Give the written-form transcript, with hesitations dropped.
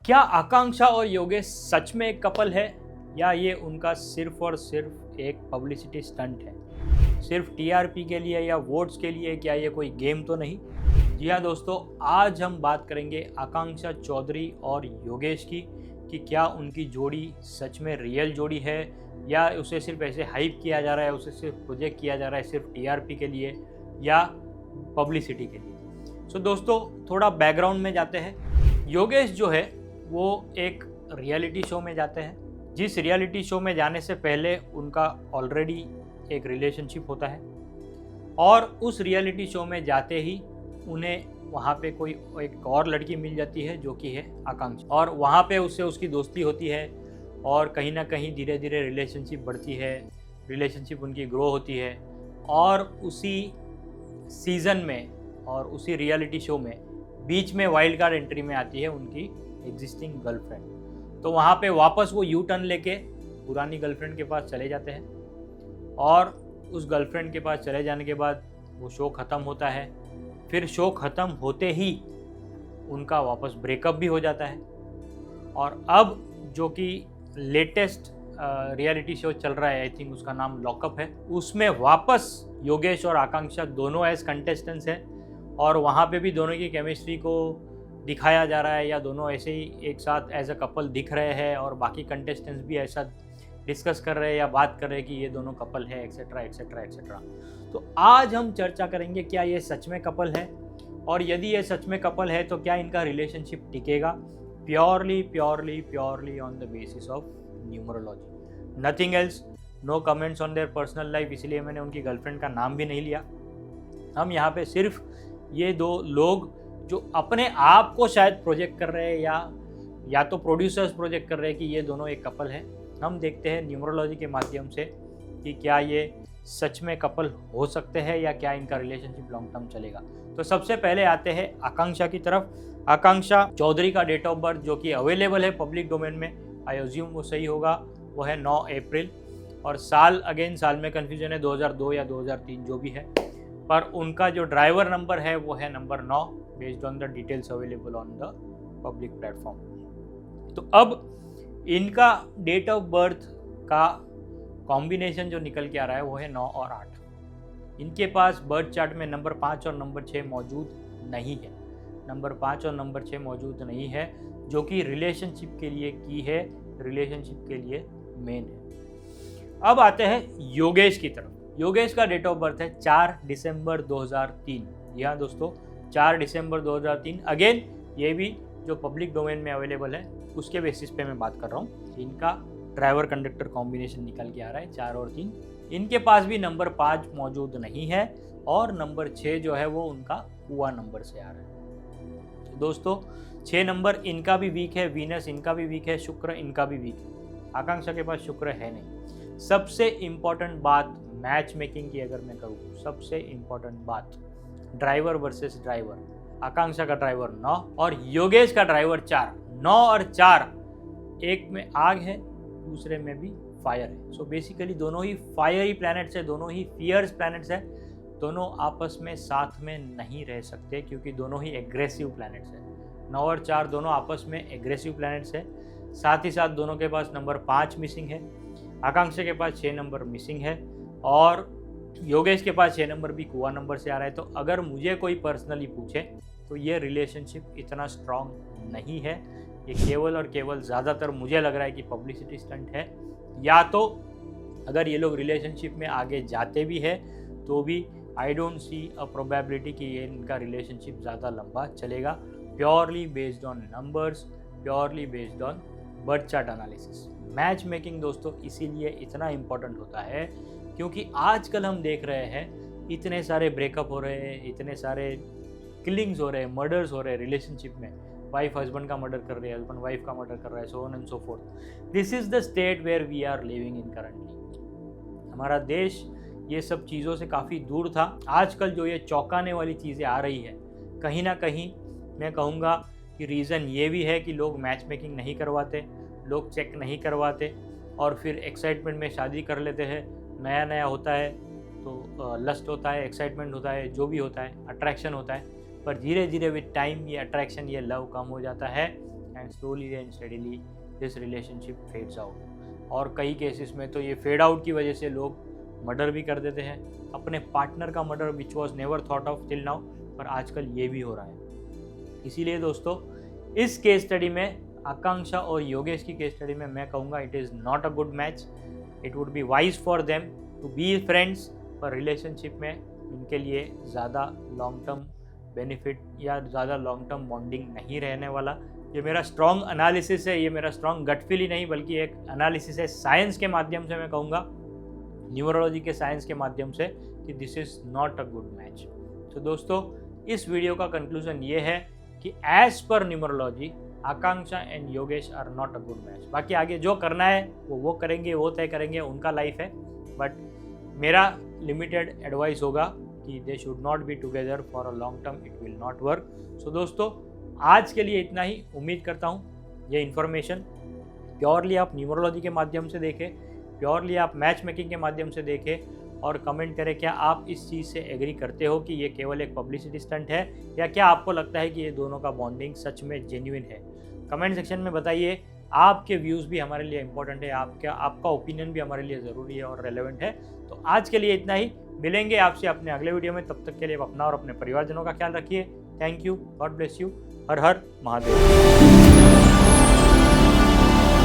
क्या आकांक्षा और योगेश सच में एक कपल है या ये उनका सिर्फ और सिर्फ एक पब्लिसिटी स्टंट है? सिर्फ टीआरपी के लिए या वोट्स के लिए? क्या ये कोई गेम तो नहीं? जी हाँ दोस्तों, आज हम बात करेंगे आकांक्षा चौधरी और योगेश की कि क्या उनकी जोड़ी सच में रियल जोड़ी है या उसे सिर्फ ऐसे हाइप किया जा रहा है, उसे सिर्फ प्रोजेक्ट किया जा रहा है सिर्फ टीआरपी के लिए या पब्लिसिटी के लिए। सो दोस्तों, थोड़ा बैकग्राउंड में जाते हैं। योगेश जो है वो एक रियलिटी शो में जाते हैं, जिस रियलिटी शो में जाने से पहले उनका ऑलरेडी एक रिलेशनशिप होता है और उस रियलिटी शो में जाते ही उन्हें वहाँ पे कोई एक और लड़की मिल जाती है जो कि है आकांक्षा, और वहाँ पे उससे उसकी दोस्ती होती है और कहीं ना कहीं धीरे धीरे रिलेशनशिप बढ़ती है, रिलेशनशिप उनकी ग्रो होती है और उसी सीज़न में और उसी रियलिटी शो में बीच में वाइल्ड कार्ड एंट्री में आती है उनकी एग्जिस्टिंग गर्लफ्रेंड। तो वहाँ पे वापस वो यू टर्न लेके पुरानी गर्लफ्रेंड के पास चले जाते हैं और उस गर्लफ्रेंड के पास चले जाने के बाद वो शो ख़त्म होता है। फिर शो ख़त्म होते ही उनका वापस ब्रेकअप भी हो जाता है और अब जो कि लेटेस्ट रियलिटी शो चल रहा है, आई थिंक उसका नाम लॉकअप है, उसमें वापस योगेश और आकांक्षा दोनों एज कंटेस्टेंट्स हैं और वहाँ पे भी दोनों की केमिस्ट्री को दिखाया जा रहा है या दोनों ऐसे ही एक साथ एज अ कपल दिख रहे हैं और बाकी कंटेस्टेंट्स भी ऐसा डिस्कस कर रहे हैं या बात कर रहे हैं कि ये दोनों कपल है एक्सेट्रा एक्सेट्रा एक्सेट्रा। तो आज हम चर्चा करेंगे क्या ये सच में कपल है और यदि ये सच में कपल है तो क्या इनका रिलेशनशिप टिकेगा purely purely purely on the basis of numerology, nothing else. No comments on their personal life, इसलिए मैंने उनकी गर्लफ्रेंड का नाम भी नहीं लिया। हम यहाँ पे सिर्फ ये दो लोग जो अपने आप को शायद प्रोजेक्ट कर रहे हैं या तो प्रोड्यूसर्स प्रोजेक्ट कर रहे हैं कि ये दोनों एक कपल है, हम देखते हैं न्यूमरोलॉजी के माध्यम से कि क्या ये सच में कपल हो सकते हैं या क्या इनका रिलेशनशिप लॉन्ग टर्म चलेगा। तो सबसे पहले आते हैं आकांक्षा की तरफ। आकांक्षा चौधरी का डेट ऑफ बर्थ जो कि अवेलेबल है पब्लिक डोमेन में, आई अज्यूम वो सही होगा, वो है 9 अप्रैल और साल में कन्फ्यूजन है 2002 या 2003 जो भी है, पर उनका जो ड्राइवर नंबर है वो है number 9 based on the details available on the public platform. तो अब इनका डेट ऑफ बर्थ का कॉम्बिनेशन जो निकल के आ रहा है वो है 9 और 8। इनके पास बर्थ चार्ट में नंबर 5 और नंबर 6 मौजूद नहीं है, नंबर 5 और नंबर 6 मौजूद नहीं है जो कि रिलेशनशिप के लिए की है, रिलेशनशिप के लिए मेन है। अब आते हैं योगेश की तरफ। योगेश का डेट ऑफ बर्थ है 4 दिसंबर 2003। जी हाँ दोस्तों, 4 दिसंबर 2003। अगेन ये भी जो पब्लिक डोमेन में अवेलेबल है उसके बेसिस पे मैं बात कर रहा हूँ। इनका ड्राइवर कंडक्टर कॉम्बिनेशन निकल के आ रहा है 4 और 3। इनके पास भी नंबर 5 मौजूद नहीं है और नंबर 6 जो है वो उनका कुआ नंबर से आ रहा है। तो दोस्तों 6 नंबर इनका भी वीक है, वीनस इनका भी वीक है, शुक्र इनका भी वीक है। आकांक्षा के पास शुक्र है नहीं। सबसे इम्पॉर्टेंट बात मैच मेकिंग की अगर मैं करूँ, सबसे इम्पॉर्टेंट बात ड्राइवर वर्सेस ड्राइवर। आकांक्षा का ड्राइवर 9 और योगेश का ड्राइवर 4। 9 और 4, एक में आग है दूसरे में भी फायर है। सो बेसिकली दोनों ही फायरी प्लैनेट्स है, दोनों ही फियर्स प्लैनेट्स है, दोनों आपस में साथ में नहीं रह सकते क्योंकि दोनों ही एग्रेसिव प्लैनेट्स है। 9 और 4 दोनों आपस में एग्रेसिव प्लैनेट्स है। साथ ही साथ दोनों के पास नंबर 5 मिसिंग है, आकांक्षा के पास 6 नंबर मिसिंग है और योगेश के पास 6 नंबर भी कुआ नंबर से आ रहा है। तो अगर मुझे कोई पर्सनली पूछे तो ये रिलेशनशिप इतना स्ट्रॉन्ग नहीं है। ये केवल और केवल ज़्यादातर मुझे लग रहा है कि पब्लिसिटी स्टंट है, या तो अगर ये लोग रिलेशनशिप में आगे जाते भी है तो भी I don't see a probability कि ये इनका रिलेशनशिप ज़्यादा लंबा चलेगा, purely based on numbers, purely based on birth chart analysis. Match making दोस्तों इसीलिए इतना इम्पोर्टेंट होता है क्योंकि आजकल हम देख रहे हैं इतने सारे ब्रेकअप हो रहे हैं, इतने सारे किलिंग्स हो रहे हैं, मर्डर्स हो रहे हैं रिलेशनशिप में। वाइफ हस्बैंड का मर्डर कर रही है, हस्बैंड वाइफ का मर्डर कर रहा है, so on and so forth. This is the state where we are living in currently. हमारा देश ये सब चीज़ों से काफ़ी दूर था। आजकल जो ये चौंकाने वाली चीज़ें आ रही है, कहीं ना कहीं मैं कहूँगा कि रीज़न ये भी है कि लोग मैच मेकिंग नहीं करवाते, लोग चेक नहीं करवाते और फिर एक्साइटमेंट में शादी कर लेते हैं। नया नया होता है तो लस्ट होता है, एक्साइटमेंट होता है, जो भी होता है, अट्रैक्शन होता है, पर धीरे धीरे विद टाइम ये अट्रैक्शन, ये लव कम हो जाता है and slowly and steadily this relationship fades out. और कई केसेस में तो ये फेड आउट की वजह से लोग मर्डर भी कर देते हैं, अपने पार्टनर का murder which was never thought of till now, पर आजकल ये भी हो रहा है। इसीलिए दोस्तों इस केस स्टडी में, आकांक्षा और योगेश की केस स्टडी में, मैं कहूँगा it is not a good match. It would be wise for them to be friends, पर रिलेशनशिप में इनके लिए ज़्यादा लॉन्ग टर्म बेनिफिट या ज़्यादा लॉन्ग टर्म बॉन्डिंग नहीं रहने वाला। ये मेरा स्ट्रॉन्ग एनालिसिस है, ये मेरा स्ट्रॉन्ग गट फील ही नहीं बल्कि एक एनालिसिस है साइंस के माध्यम से, मैं कहूँगा न्यूमरोलॉजी के साइंस के माध्यम से, कि this is not a good match. तो दोस्तों इस वीडियो का कंक्लूजन ये है कि as per numerology Akanksha and Yogesh are not a good match. बाकी आगे जो करना है वो करेंगे, वो तय करेंगे, उनका लाइफ है, बट मेरा लिमिटेड एडवाइस होगा कि they should not be together for a long term, it will not work. So दोस्तों आज के लिए इतना ही। उम्मीद करता हूँ ये इन्फॉर्मेशन प्योरली आप न्यूमरोलॉजी के माध्यम से देखें, प्योरली आप मैच मेकिंग के माध्यम से देखें, और कमेंट करें क्या आप इस चीज़ से एग्री करते हो कि ये केवल एक पब्लिसिटी स्टंट है, या क्या आपको लगता है कि ये दोनों का बॉन्डिंग सच में जेन्युइन है। कमेंट सेक्शन में बताइए। आपके व्यूज़ भी हमारे लिए इंपॉर्टेंट है, आपका ओपिनियन भी हमारे लिए ज़रूरी है और रेलेवेंट है। तो आज के लिए इतना ही, मिलेंगे आपसे अपने अगले वीडियो में। तब तक के लिए अपना और अपने परिवारजनों का ख्याल रखिए। Thank you, God bless you, her her Mahadev.